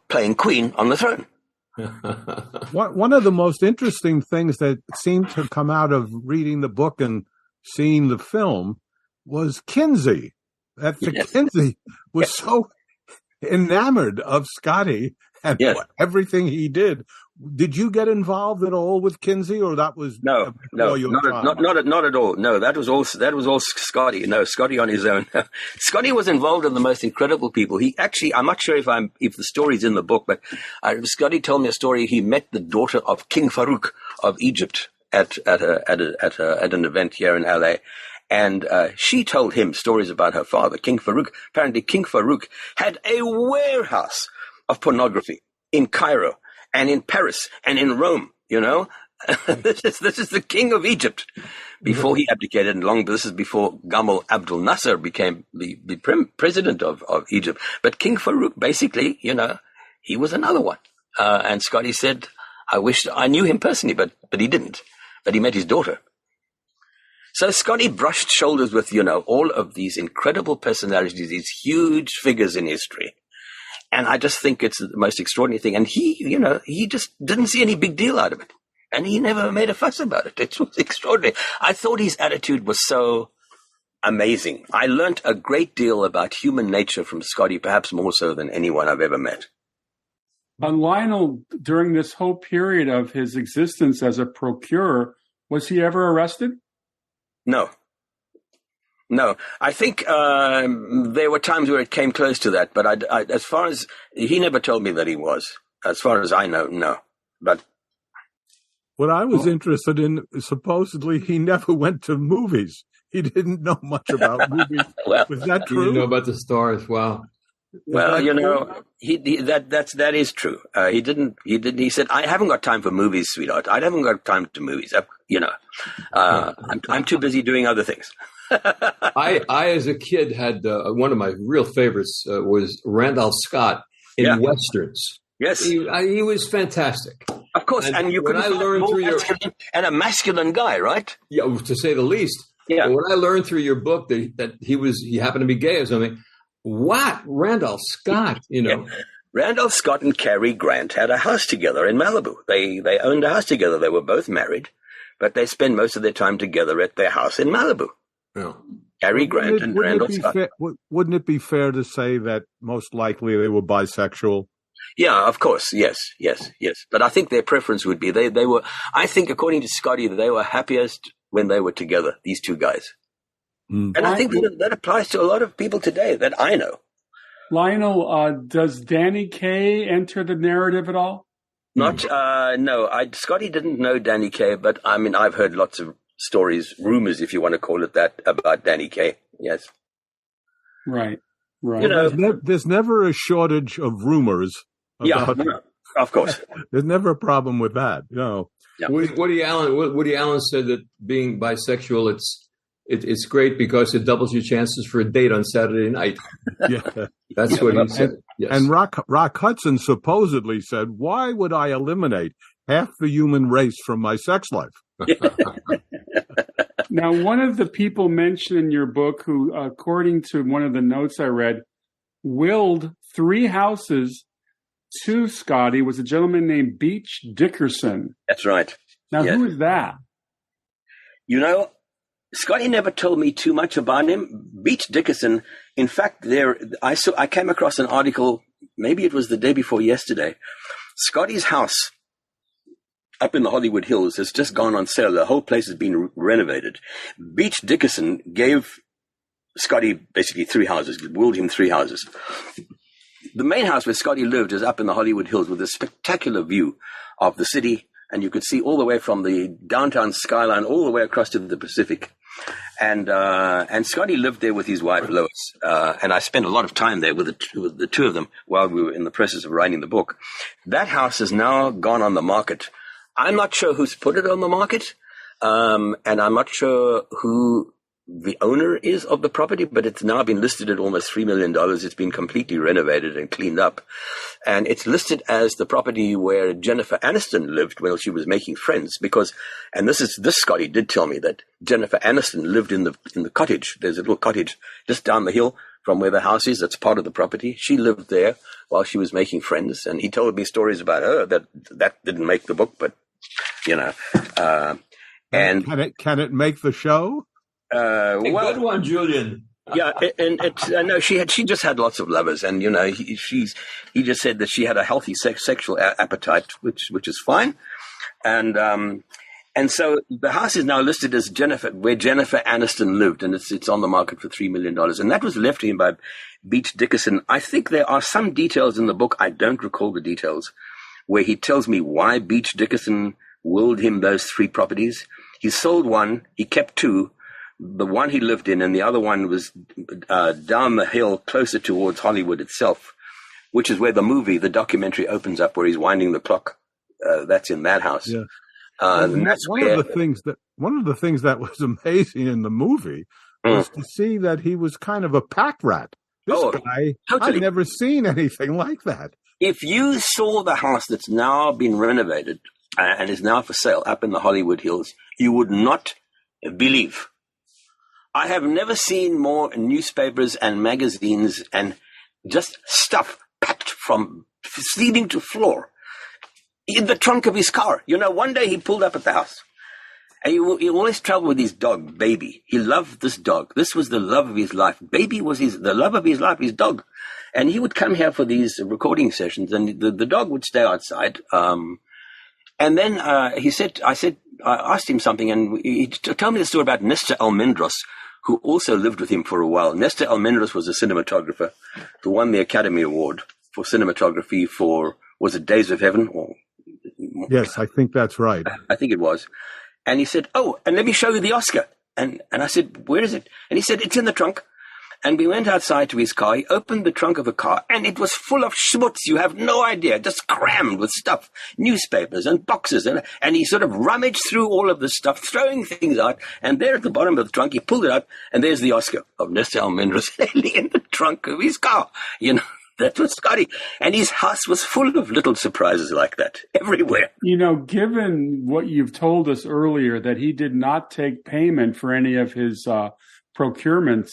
playing queen on the throne. One of the most interesting things that seemed to come out of reading the book and seeing the film was Kinsey. That Kinsey was so enamored of Scotty and everything he did. Did you get involved at all with Kinsey, or that was not at all. No, that was all Scotty. No, Scotty on his own. Scotty was involved in the most incredible people. He actually, I'm not sure if the story's in the book, but Scotty told me a story. He met the daughter of King Farouk of Egypt at an event here in LA. And she told him stories about her father, King Farouk. Apparently, King Farouk had a warehouse of pornography in Cairo and in Paris and in Rome. This is the king of Egypt. Before he abdicated, and this is before Gamal Abdel Nasser became the president of Egypt. But King Farouk, basically, he was another one. And Scotty said, "I wish I knew him personally, but he didn't. But he met his daughter." So Scotty brushed shoulders with, all of these incredible personalities, these huge figures in history. And I just think it's the most extraordinary thing. And he just didn't see any big deal out of it. And he never made a fuss about it. It was extraordinary. I thought his attitude was so amazing. I learnt a great deal about human nature from Scotty, perhaps more so than anyone I've ever met. Lionel, during this whole period of his existence as a procurer, was he ever arrested? No. I think there were times where it came close to that, but as far as he never told me that he was. As far as I know, no. But what I was interested in, supposedly he never went to movies. He didn't know much about movies. Well, was that true? He didn't know about the stars. Wow. Well, that is true. He didn't. He said, "I haven't got time for movies, sweetheart. I haven't got time to movies. I'm too busy doing other things." I as a kid had one of my real favorites was Randolph Scott in westerns. Yes, he was fantastic. Of course, and you could learn through and a masculine guy, right? Yeah, to say the least. Yeah. But when I learned through your book that he happened to be gay or something. What? Randolph Scott, Yeah. Randolph Scott and Cary Grant had a house together in Malibu. They owned a house together. They were both married, but they spent most of their time together at their house in Malibu. Yeah. Cary Grant and Randolph Scott. Wouldn't it be fair to say that most likely they were bisexual? Yeah, of course. Yes. But I think their preference would be they were, I think according to Scotty, they were happiest when they were together, these two guys. And I think that applies to a lot of people today that I know. Lionel, does Danny Kaye enter the narrative at all? No. Scotty didn't know Danny Kaye, but I mean, I've heard lots of stories, rumors, if you want to call it that, about Danny Kaye. Yes. Right. There's never a shortage of rumors. Of course. There's never a problem with that. Yeah. Woody Allen said that being bisexual, it's great because it doubles your chances for a date on Saturday night. Yeah, that's what he said. Yes. And Rock Hudson supposedly said, "Why would I eliminate half the human race from my sex life?" Now, one of the people mentioned in your book, who, according to one of the notes I read, willed 3 houses to Scotty was a gentleman named Beach Dickerson. That's right. Now, Yeah. who is that? You know, Scotty never told me too much about him. Beach Dickerson, in fact, I came across an article, maybe it was the day before yesterday. Scotty's house up in the Hollywood Hills has just gone on sale. The whole place has been renovated. Beach Dickerson gave Scotty basically 3 houses, willed him 3 houses. The main house where Scotty lived is up in the Hollywood Hills with a spectacular view of the city, and you could see all the way from the downtown skyline all the way across to the Pacific. And Scotty lived there with his wife, Lois. And I spent a lot of time there with the two of them while we were in the process of writing the book. That house has now gone on the market. I'm not sure who's put it on the market. And I'm not sure who the owner is of the property, but it's now been listed at almost $3 million. It's been completely renovated and cleaned up. And it's listed as the property where Jennifer Aniston lived while she was making Friends, because, and this Scotty did tell me that Jennifer Aniston lived in the cottage. There's a little cottage just down the hill from where the house is. That's part of the property. She lived there while she was making Friends. And he told me stories about her that didn't make the book, but, you know, and can it make the show? Good one, Julian. Yeah, and I know she just had lots of lovers, and you know he just said that she had a healthy sexual appetite, which is fine, and so the house is now listed as where Jennifer Aniston lived, and it's on the market for $3 million, and that was left to him by Beach Dickerson. I think there are some details in the book, I don't recall the details, where he tells me why Beach Dickerson willed him those 3 properties. He sold one, he kept 2. The one he lived in, and the other one was down the hill closer towards Hollywood itself, which is where the documentary opens up, where he's winding the clock. That's in that house. Yeah. And that's one of the things that was amazing in the movie was to see that he was kind of a pack rat. This guy, totally. I've never seen anything like that. If you saw the house that's now been renovated and is now for sale up in the Hollywood Hills, you would not believe. I have never seen more newspapers and magazines and just stuff packed from ceiling to floor in the trunk of his car. You know, one day he pulled up at the house, and he always traveled with his dog, Baby. He loved this dog. This was the love of his life. Baby was the love of his life, his dog. And he would come here for these recording sessions, and the dog would stay outside. And then I asked him something, and he told me the story about Nestor Almendros, who also lived with him for a while. Nestor Almendros was a cinematographer who won the Academy Award for cinematography for, was it Days of Heaven? Yes, I think that's right. I think it was. And he said, and let me show you the Oscar. And I said, where is it? And he said, it's in the trunk. And we went outside to his car. He opened the trunk of a car, and it was full of schmutz. You have no idea, just crammed with stuff, newspapers and boxes. And he sort of rummaged through all of this stuff, throwing things out. And there at the bottom of the trunk, he pulled it out, and there's the Oscar of Nestor Almendros in the trunk of his car. You know, that was Scotty. And his house was full of little surprises like that everywhere. You know, given what you've told us earlier, that he did not take payment for any of his procurements,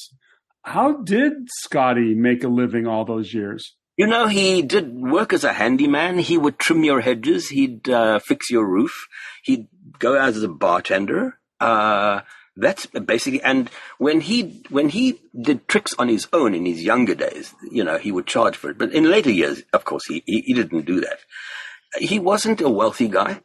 how did Scotty make a living all those years? You know, he did work as a handyman. He would trim your hedges. He'd fix your roof. He'd go out as a bartender. That's basically, and when he did tricks on his own in his younger days, you know, he would charge for it. But in later years, of course, he didn't do that. He wasn't a wealthy guy.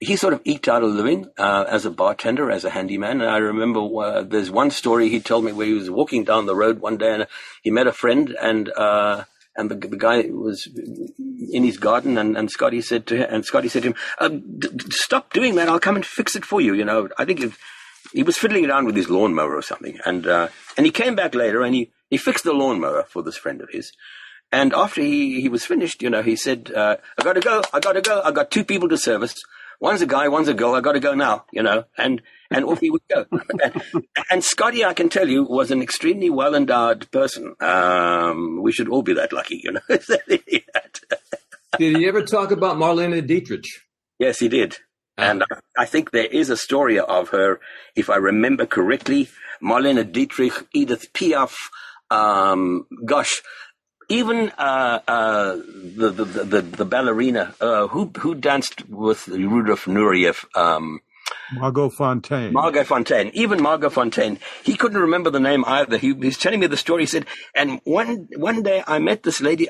He sort of eked out a living as a bartender, as a handyman. And I remember there's one story he told me where he was walking down the road one day, and he met a friend, and the guy was in his garden, and Scotty said to him, "Stop doing that! I'll come and fix it for you." You know, I think he was fiddling around with his lawnmower or something, and he came back later, and he fixed the lawnmower for this friend of his. And after he was finished, you know, he said, "I gotta go. I got 2 people to service. One's a guy, one's a girl. I got to go now," you know, and off he would go. And Scotty, I can tell you, was an extremely well-endowed person. We should all be that lucky, you know. Did he ever talk about Marlene Dietrich? Yes, he did. And I think there is a story of her, if I remember correctly, Marlene Dietrich, Edith Piaf, Gosh, even the ballerina who danced with Rudolf Nureyev. Margot Fontaine. Even Margot Fontaine. He couldn't remember the name either. He's telling me the story. He said, and one day I met this lady.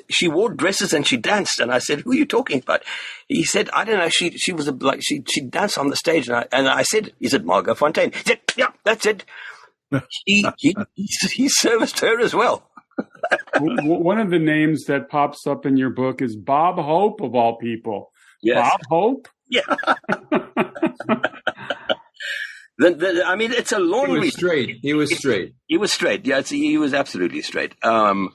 She wore dresses and she danced. And I said, who are you talking about? He said, I don't know. She was she danced on the stage. And I said, is it Margot Fontaine? He said, yeah, that's it. He serviced her as well. One of the names that pops up in your book is Bob Hope, of all people. Yes. Bob Hope? Yeah. I mean, it's a long He was read. straight. He was straight. He was straight. Yeah, he was absolutely straight. I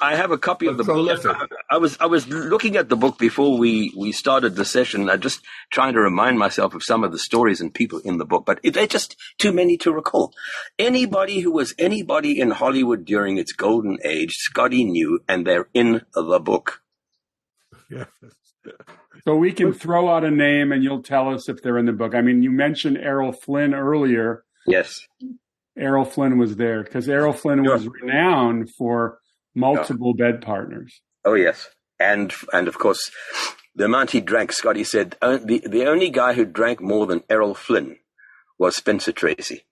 have a copy of the prolific. book. I was looking at the book before we started the session. I just trying to remind myself of some of the stories and people in the book, but they're just too many to recall. Anybody who was anybody in Hollywood during its golden age, Scotty knew, and they're in the book. Yes. So we can throw out a name and you'll tell us if they're in the book. I mean, you mentioned Errol Flynn earlier. Yes. Errol Flynn was there because Errol Flynn was renowned for multiple bed partners. Oh, yes. And of course, the amount he drank, Scotty said, the only guy who drank more than Errol Flynn was Spencer Tracy.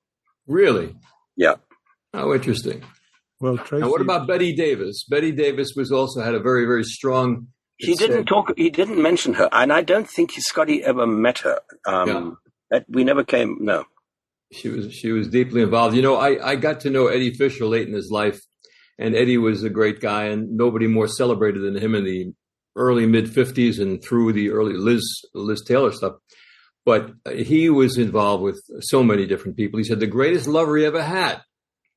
Really? Yeah. How interesting. Well, Tracy. Now, what about Bette Davis? Bette Davis also had a very, very strong. He didn't mention her, and I don't think Scotty ever met her. We never came. No, she was deeply involved. I got to know Eddie Fisher late in his life, and Eddie was a great guy, and nobody more celebrated than him in the early mid '50s and through the early Liz Taylor stuff. But he was involved with so many different people. He said the greatest lover he ever had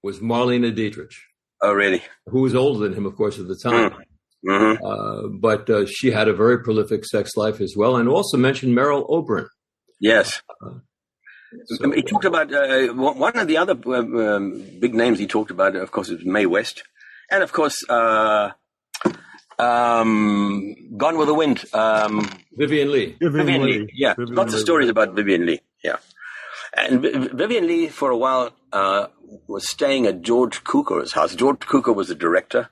was Marlene Dietrich. Oh, really? Who was older than him, of course, at the time. Mm-hmm. But she had a very prolific sex life as well, and also mentioned Merrill Oberon. Yes. He talked about one of the other big names he talked about, of course, was Mae West. And, of course, Gone with the Wind. Vivien Leigh. Vivien Leigh. Yeah, Vivien lots of Leigh. stories about Vivien Leigh. Yeah. And Vivien Leigh, for a while, was staying at George Cukor's house. George Cukor was a director.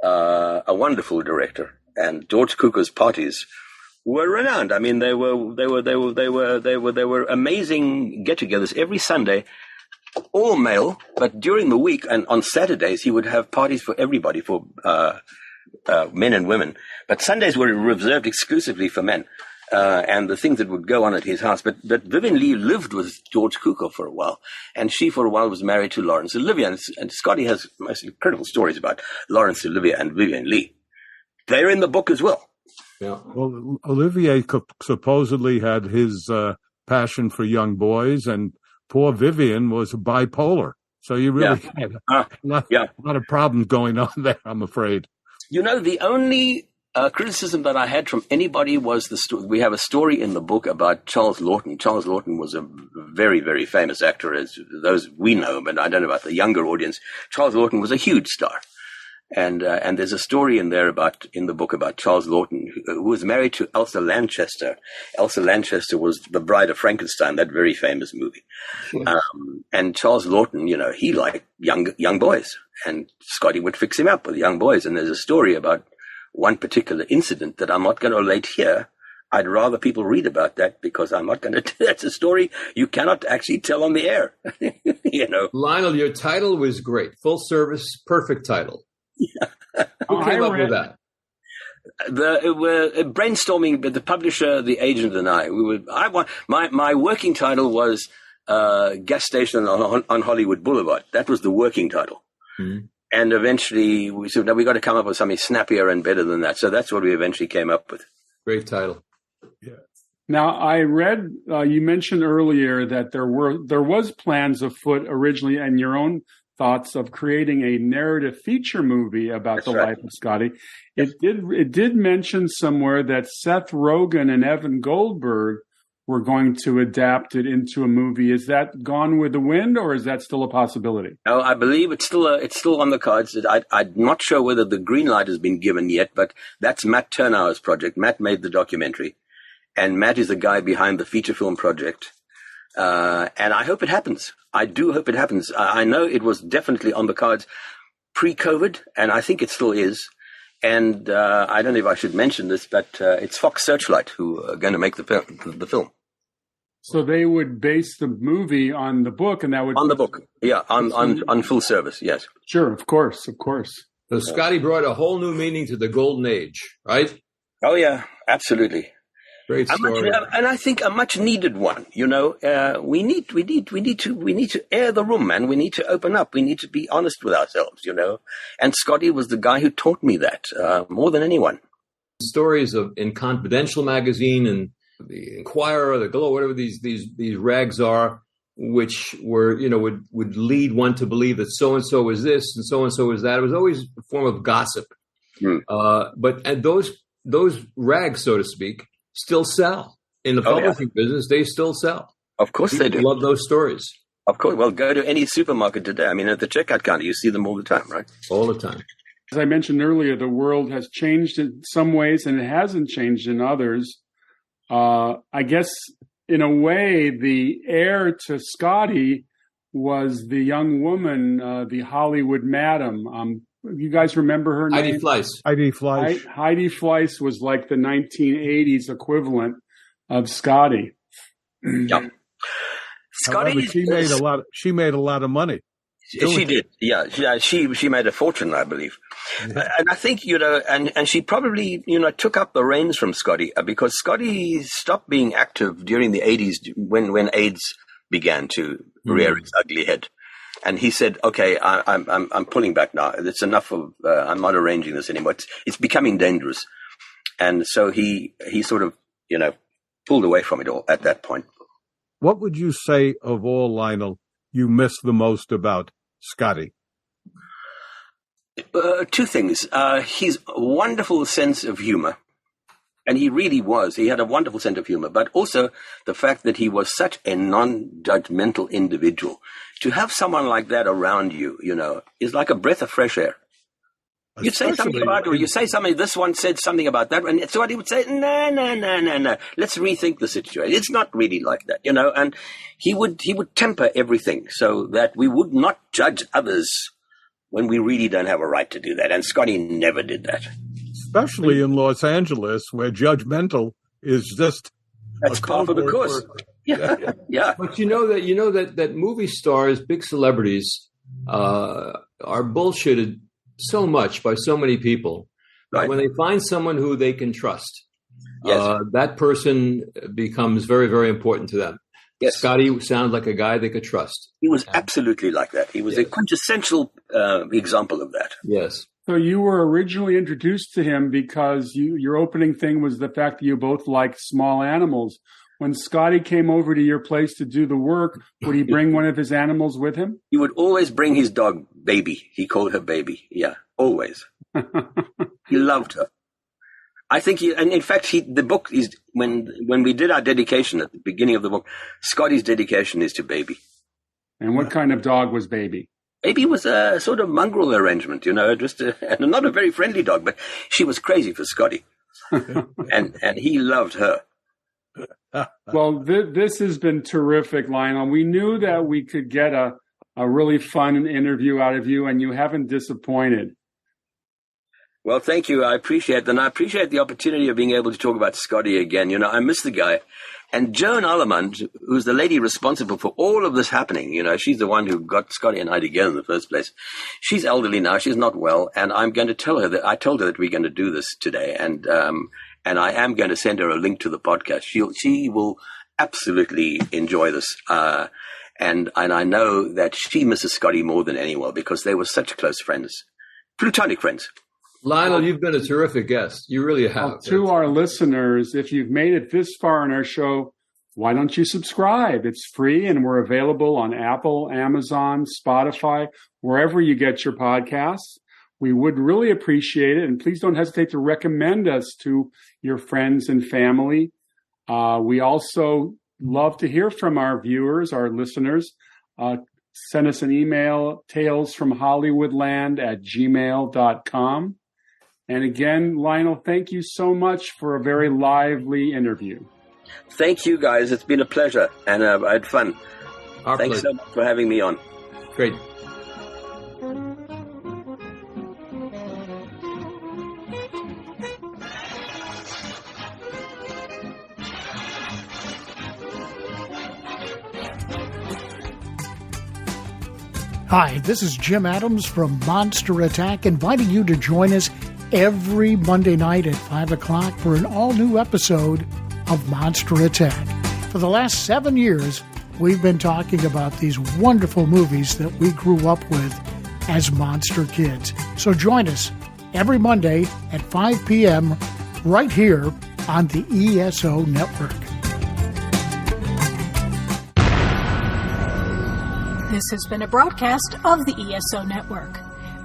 A wonderful director, and George Cukor's parties were renowned. I mean, they were amazing get-togethers every Sunday, all male. But during the week and on Saturdays, he would have parties for everybody, for men and women. But Sundays were reserved exclusively for men, and the things that would go on at his house. But Vivien Leigh lived with George Cukor for a while, and she for a while was married to Laurence Olivier. And Scotty has most incredible stories about Laurence Olivier and Vivien Leigh. They're in the book as well. Yeah. Well, Olivier supposedly had his passion for young boys, and poor Vivian was bipolar. So you really had a lot of problems going on there, I'm afraid. The only criticism that I had from anybody was we have a story in the book about Charles Lawton. Charles Lawton was a very, very famous actor, as those we know, but I don't know about the younger audience. Charles Lawton was a huge star. And there's a story in the book about Charles Lawton, who was married to Elsa Lanchester. Elsa Lanchester was the Bride of Frankenstein, that very famous movie. Sure. And Charles Lawton, he liked young boys, and Scotty would fix him up with young boys. And there's a story about one particular incident that I'm not going to relate here. I'd rather people read about that, because I'm not going to. That's a story you cannot actually tell on the air. Lionel, your title was great. Full service, perfect title. Yeah. Who came up with that? We're brainstorming, but the publisher, the agent, and I. My working title was Gas Station on Hollywood Boulevard. That was the working title. Mm-hmm. And eventually we said, no, we got to come up with something snappier and better than that. So that's what we eventually came up with. Great title. Yeah. Now, I read you mentioned earlier that there was plans afoot originally, and your own thoughts of creating a narrative feature movie about the life of Scotty. It did mention somewhere that Seth Rogen and Evan Goldberg were going to adapt it into a movie. Is that gone with the wind, or is that still a possibility? No, I believe it's still on the cards. I'm not sure whether the green light has been given yet, but that's Matt Turnauer's project. Matt made the documentary, and Matt is the guy behind the feature film project. And I hope it happens. I do hope it happens. I know it was definitely on the cards pre-COVID, and I think it still is. And I don't know if I should mention this, but it's Fox Searchlight who are going to make the film. So they would base the movie on the book, and that would on the book, yeah, on full service, yes. Sure, of course. So Scotty brought a whole new meaning to the golden age, right? Oh yeah, absolutely. Great story, and I think a much needed one. You know, we need to air the room, man. We need to open up. We need to be honest with ourselves. You know, and Scotty was the guy who taught me that more than anyone. Stories in Confidential magazine and the Inquirer, the Glow, whatever these rags are, which were, you know, would lead one to believe that so and so is this and so is that. It was always a form of gossip. But those rags, so to speak, still sell in the publishing business. They still sell. Of course they do. Love those stories. Of course. Well, go to any supermarket today. I mean, at the checkout counter, you see them all the time, right? All the time. As I mentioned earlier, the world has changed in some ways and it hasn't changed in others. I guess in a way, the heir to Scotty was the young woman, the Hollywood madam. You guys remember her name? Heidi Fleiss. Heidi Fleiss was like the 1980s equivalent of Scotty. Yeah. However, she made a lot of money. She did, yeah. She made a fortune, I believe. Yeah. And I think, you know, and she probably, you know, took up the reins from Scotty because Scotty stopped being active during the 80s when AIDS began to rear its ugly head. And he said, okay, I'm pulling back now. It's enough of, I'm not arranging this anymore. It's becoming dangerous. And so he sort of, you know, pulled away from it all at that point. What would you say of all, Lionel, you miss the most about Scotty? Two things. His wonderful sense of humor. And he really was. He had a wonderful sense of humor. But also the fact that he was such a non-judgmental individual. To have someone like that around you, you know, is like a breath of fresh air. You say something about it, or you say something, this one said something about that, and so he would say, no, let's rethink the situation. It's not really like that, you know, and he would temper everything so that we would not judge others when we really don't have a right to do that, and Scotty never did that. Especially in Los Angeles, where judgmental is just... That's par for the course. Yeah. But you know that movie stars, big celebrities, are bullshitted so much by so many people. Right. When they find someone who they can trust, that person becomes very, very important to them. Yes. Scotty sounds like a guy they could trust. He was absolutely like that. He was a quintessential example of that. Yes. So you were originally introduced to him because your opening thing was the fact that you both liked small animals. When Scotty came over to your place to do the work, would he bring one of his animals with him? He would always bring his dog, Baby. He called her Baby. Yeah, always. He loved her. I think and in fact, the book is, when we did our dedication at the beginning of the book, Scotty's dedication is to Baby. And what kind of dog was Baby? Baby was a sort of mongrel arrangement, you know, just and not a very friendly dog, but she was crazy for Scotty. and he loved her. Well, this has been terrific, Lionel. We knew that we could get a really fun interview out of you, and you haven't disappointed. Well, thank you. I appreciate that. And I appreciate the opportunity of being able to talk about Scotty again. You know, I miss the guy. And Joan Allemund, who's the lady responsible for all of this happening, you know, she's the one who got Scotty and I together in the first place. She's elderly now. She's not well. And I'm going to tell her that I told her that we're going to do this today. And I am going to send her a link to the podcast. She will absolutely enjoy this. And I know that she misses Scotty more than anyone because they were such close friends, platonic friends. Lionel, you've been a terrific guest. You really have. Well, to our listeners, if you've made it this far in our show, why don't you subscribe? It's free and we're available on Apple, Amazon, Spotify, wherever you get your podcasts. We would really appreciate it. And please don't hesitate to recommend us to your friends and family. We also love to hear from our viewers, our listeners. Send us an email, talesfromhollywoodland@gmail.com. And again, Lionel, thank you so much for a very lively interview. Thank you, guys. It's been a pleasure, and I had fun. Thanks pleasure. so much for having me on. Great. Hi, this is Jim Adams from Monster Attack, inviting you to join us every Monday night at 5 o'clock for an all-new episode of Monster Attack. For the last 7 years, we've been talking about these wonderful movies that we grew up with as monster kids. So join us every Monday at 5 p.m. right here on the ESO Network. This has been a broadcast of the ESO Network.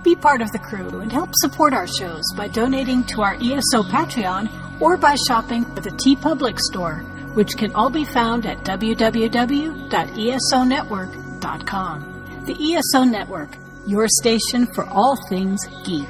Be part of the crew and help support our shows by donating to our ESO Patreon or by shopping at the TeePublic store, which can all be found at www.esonetwork.com. The ESO Network, your station for all things geek.